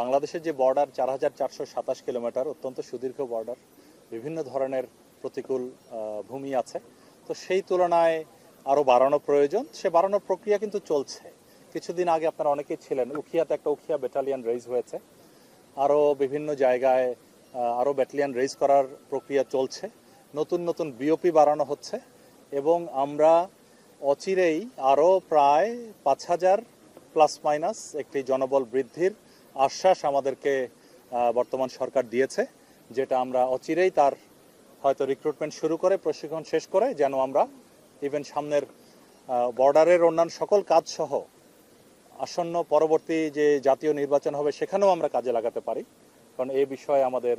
বাংলাদেশের যে border ৪,৪২৭ kilometre, অত্যন্ত সুদীর্ঘ বর্ডার, বিভিন্ন ধরনের প্রতিকূল ভূমি আছে। তো সেই তুলনায় আরও বাড়ানো প্রয়োজন, সে বাড়ানোর প্রক্রিয়া কিন্তু চলছে। কিছুদিন আগে আপনারা অনেকেই ছিলেন, উখিয়াতে একটা উখিয়া ব্যাটালিয়ন রেইজ হয়েছে, আরও বিভিন্ন জায়গায় আরও ব্যাটালিয়ন রেইজ করার প্রক্রিয়া চলছে, নতুন নতুন বিওপি বাড়ানো হচ্ছে এবং আমরা অচিরেই আরও প্রায় ৫,০০০ প্লাস মাইনাস একটি জনবল বৃদ্ধির আশ্বাস আমাদেরকে বর্তমান সরকার দিয়েছে, যেটা আমরা অচিরেই তার হয়তো রিক্রুটমেন্ট শুরু করে প্রশিক্ষণ শেষ করে যেন আমরা ইভেন সামনের বর্ডারের অন্যান্য সকল কাজ সহ আসন্ন পরবর্তী যে জাতীয় নির্বাচন হবে সেখানেও আমরা কাজে লাগাতে পারি। কারণ এই বিষয়ে আমাদের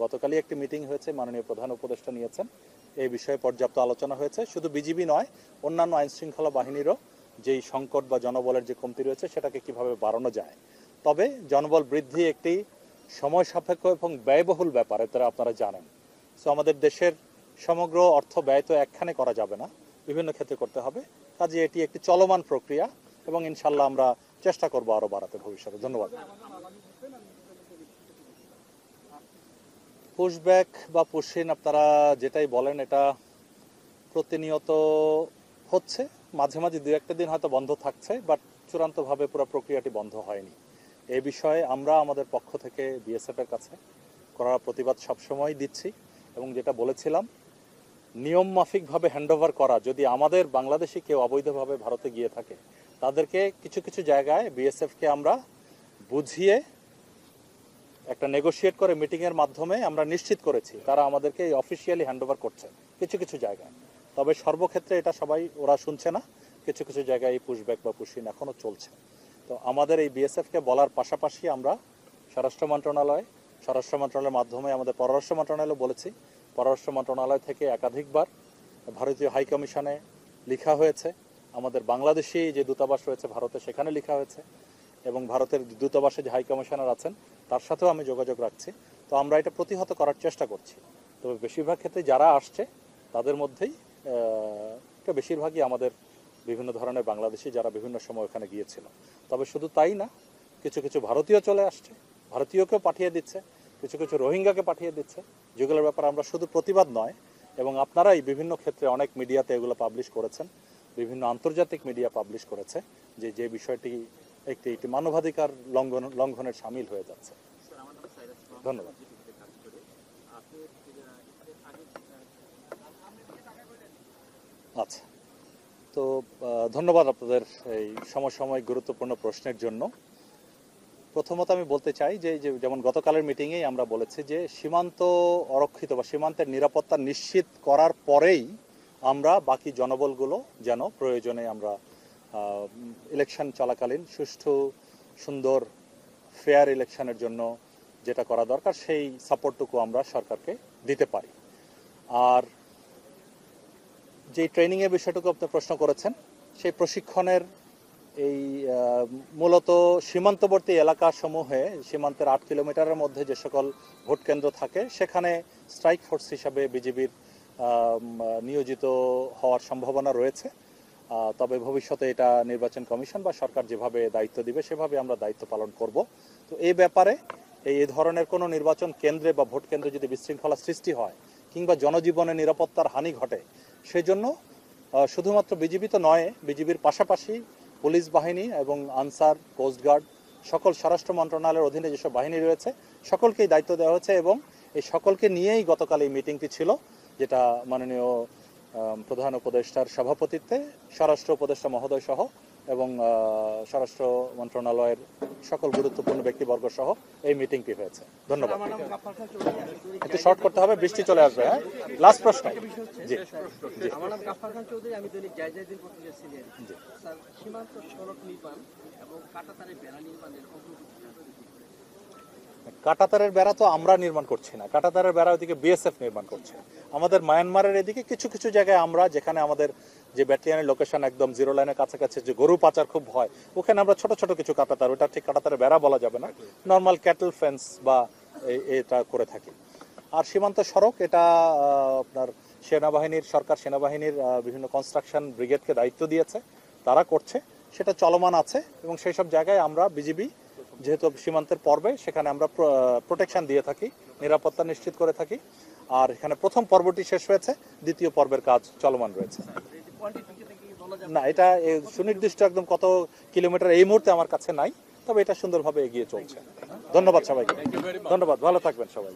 গতকালই একটি মিটিং হয়েছে, মাননীয় প্রধান উপদেষ্টা নিয়েছেন, এই বিষয়ে পর্যাপ্ত আলোচনা হয়েছে। শুধু বিজিবি নয়, অন্যান্য আইনশৃঙ্খলা বাহিনীরও যেই সংকট বা জনবলের যে কমতি রয়েছে সেটাকে কিভাবে বাড়ানো যায়। তবে জনবল বৃদ্ধি একটি সময় সাপেক্ষ এবং ব্যয়বহুল ব্যাপার, এটা আপনারা জানেন। সো আমাদের দেশের সমগ্র অর্থ ব্যয় তো একখানে করা যাবে না, বিভিন্ন ক্ষেত্রে করতে হবে। কাজে এটি একটি চলমান প্রক্রিয়া এবং ইনশাল্লাহ আমরা চেষ্টা করবো আরো বাড়াতে ভবিষ্যতে। ধন্যবাদ। পুশব্যাক বা পুশিন আপনারা যেটাই বলেন, এটা প্রতিনিয়ত হচ্ছে, মাঝে মাঝে দু একটা দিন হয়তো বন্ধ থাকছে, বাট চূড়ান্তভাবে পুরো প্রক্রিয়াটি বন্ধ হয়নি। এই বিষয়ে আমরা আমাদের পক্ষ থেকে বিএসএফ এর কাছে করার প্রতিবাদ সবসময় দিচ্ছি এবং যেটা বলেছিলাম, নিয়ম মাফিকভাবে হ্যান্ডওভার করা। যদি আমাদের বাংলাদেশি কেউ অবৈধভাবে ভারতে গিয়ে থাকে, তাদেরকে কিছু কিছু জায়গায় বিএসএফকে আমরা বুঝিয়ে একটা নেগোশিয়েট করে মিটিংয়ের মাধ্যমে আমরা নিশ্চিত করেছি তারা আমাদেরকে অফিসিয়ালি হ্যান্ডওভার করছে কিছু কিছু জায়গায়। তবে সর্বক্ষেত্রে এটা সবাই ওরা শুনছে না, কিছু কিছু জায়গায় এই পুশব্যাক বা পুশিন এখনও চলছে। তো আমাদের এই বিএসএফকে বলার পাশাপাশি আমরা স্বরাষ্ট্র মন্ত্রণালয়ের মাধ্যমে আমাদের পররাষ্ট্র মন্ত্রণালয় বলেছি, পররাষ্ট্র মন্ত্রণালয় থেকে একাধিকবার ভারতীয় হাই কমিশনে লেখা হয়েছে, আমাদের বাংলাদেশি যে দূতাবাস রয়েছে ভারতে সেখানে লেখা হয়েছে এবং ভারতের দূতাবাসে যে হাই কমিশনার আছেন তার সাথেও আমি যোগাযোগ রাখছি। তো আমরা এটা প্রতিহত করার চেষ্টা করছি। তবে বেশিরভাগ ক্ষেত্রে যারা আসছে তাদের মধ্যেই বেশিরভাগই আমাদের বিভিন্ন ধরনের বাংলাদেশি যারা বিভিন্ন সময় ওখানে গিয়েছিল। তবে শুধু তাই না, কিছু কিছু ভারতীয় চলে আসছে, ভারতীয়কেও পাঠিয়ে দিচ্ছে, কিছু কিছু রোহিঙ্গাকে পাঠিয়ে দিচ্ছে, যেগুলোর ব্যাপারে আমরা শুধু প্রতিবাদ নয়, এবং আপনারাই বিভিন্ন ক্ষেত্রে অনেক মিডিয়াতে এগুলো পাবলিশ করেছেন, বিভিন্ন আন্তর্জাতিক মিডিয়া পাবলিশ করেছে যে বিষয়টি একটি মানবাধিকার লঙ্ঘনের সামিল হয়ে যাচ্ছে। ধন্যবাদ। আচ্ছা, তো ধন্যবাদ আপনাদের এই সমসাময়িক গুরুত্বপূর্ণ প্রশ্নের জন্য। প্রথমত আমি বলতে চাই যে যেমন গতকালের মিটিংয়েই আমরা বলেছি যে সীমান্ত অরক্ষিত বা সীমান্তের নিরাপত্তা নিশ্চিত করার পরেই আমরা বাকি জনবলগুলো যেন প্রয়োজনে আমরা ইলেকশন চলাকালীন সুষ্ঠু সুন্দর ফেয়ার ইলেকশনের জন্য যেটা করা দরকার সেই সাপোর্টটুকু আমরা সরকারকে দিতে পারি। আর যে ট্রেনিংয়ের বিষয়টুকু আপনি প্রশ্ন করেছেন, সেই প্রশিক্ষণের এই মূলত সীমান্তবর্তী এলাকাসমূহে সীমান্তের 8 কিলোমিটারের মধ্যে যে সকল ভোট কেন্দ্র থাকে সেখানে স্ট্রাইক ফোর্স হিসাবে বিজিবির নিয়োজিত হওয়ার সম্ভাবনা রয়েছে। তবে ভবিষ্যতে এটা নির্বাচন কমিশন বা সরকার যেভাবে দায়িত্ব দিবে সেভাবে আমরা দায়িত্ব পালন করব। তো এই ব্যাপারে এই ধরনের কোনো নির্বাচন কেন্দ্রে বা ভোট কেন্দ্রে যদি বিশৃঙ্খলা সৃষ্টি হয় কিংবা জনজীবনের নিরাপত্তার হানি ঘটে, সেই জন্য শুধুমাত্র বিজিবি তো নয়, বিজিবির পাশাপাশি পুলিশ বাহিনী এবং আনসার, কোস্টগার্ড, সকল স্বরাষ্ট্র মন্ত্রণালয়ের অধীনে যেসব বাহিনী রয়েছে সকলকেই দায়িত্ব দেওয়া হয়েছে এবং এই সকলকে নিয়েই গতকাল এই মিটিংটি ছিল, যেটা মাননীয় প্রধান উপদেষ্টার সভাপতিত্বে স্বরাষ্ট্র উপদেষ্টা মহোদয় সহ এবং স্বরাষ্ট্র মন্ত্রণালয়ের সকল গুরুত্বপূর্ণ ব্যক্তিবর্গ সহ এই মিটিংটি হয়েছে। ধন্যবাদ। একটু শর্ট করতে হবে, বৃষ্টি চলে আসবে। হ্যাঁ, লাস্ট প্রশ্ন। জি জি, আমার নাম গাফফার খান চৌধুরী, আমি দৈনিক জায়জায়দিন পত্রিকা সিনিয়র। স্যার, সীমান্ত সড়ক নির্মাণ এবং কাঁটাতারের বেড়া নির্মাণের কাঁটাতারের বেড়া তো আমরা নির্মাণ করছি না, কাঁটাতারের বেড়া ওইদিকে বিএসএফ নির্মাণ করছে। আমাদের মায়ানমারের এদিকে কিছু কিছু জায়গায় আমরা, যেখানে আমাদের যে ব্যাটালিয়নের লোকেশন একদম জিরো লাইনের কাছাকাছি, যে গরু পাচার খুব হয়, ওখানে আমরা ছোট ছোট কিছু কাঁটাতার, ওটা ঠিক কাঁটাতারের বেড়া বলা যাবে না, নর্মাল ক্যাটল ফেন্স বা এটা করে থাকি। আর সীমান্ত সড়ক এটা আপনার সেনাবাহিনীর, সরকার সেনাবাহিনীর বিভিন্ন কনস্ট্রাকশন ব্রিগেডকে দায়িত্ব দিয়েছে, তারা করছে, সেটা চলমান আছে এবং সেই সব জায়গায় আমরা বিজিবি যেহেতু সীমান্তের পর্বে সেখানে আমরা প্রোটেকশন দিয়ে থাকি, নিরাপত্তা নিশ্চিত করে থাকি। আর এখানে প্রথম পর্বটি শেষ হয়েছে, দ্বিতীয় পর্বের কাজ চলমান রয়েছে। না, এটা সুনির্দিষ্ট একদম কত কিলোমিটার এই মুহূর্তে আমার কাছে নাই, তবে এটা সুন্দরভাবে এগিয়ে চলছে। ধন্যবাদ সবাইকে, ধন্যবাদ, ভালো থাকবেন সবাই।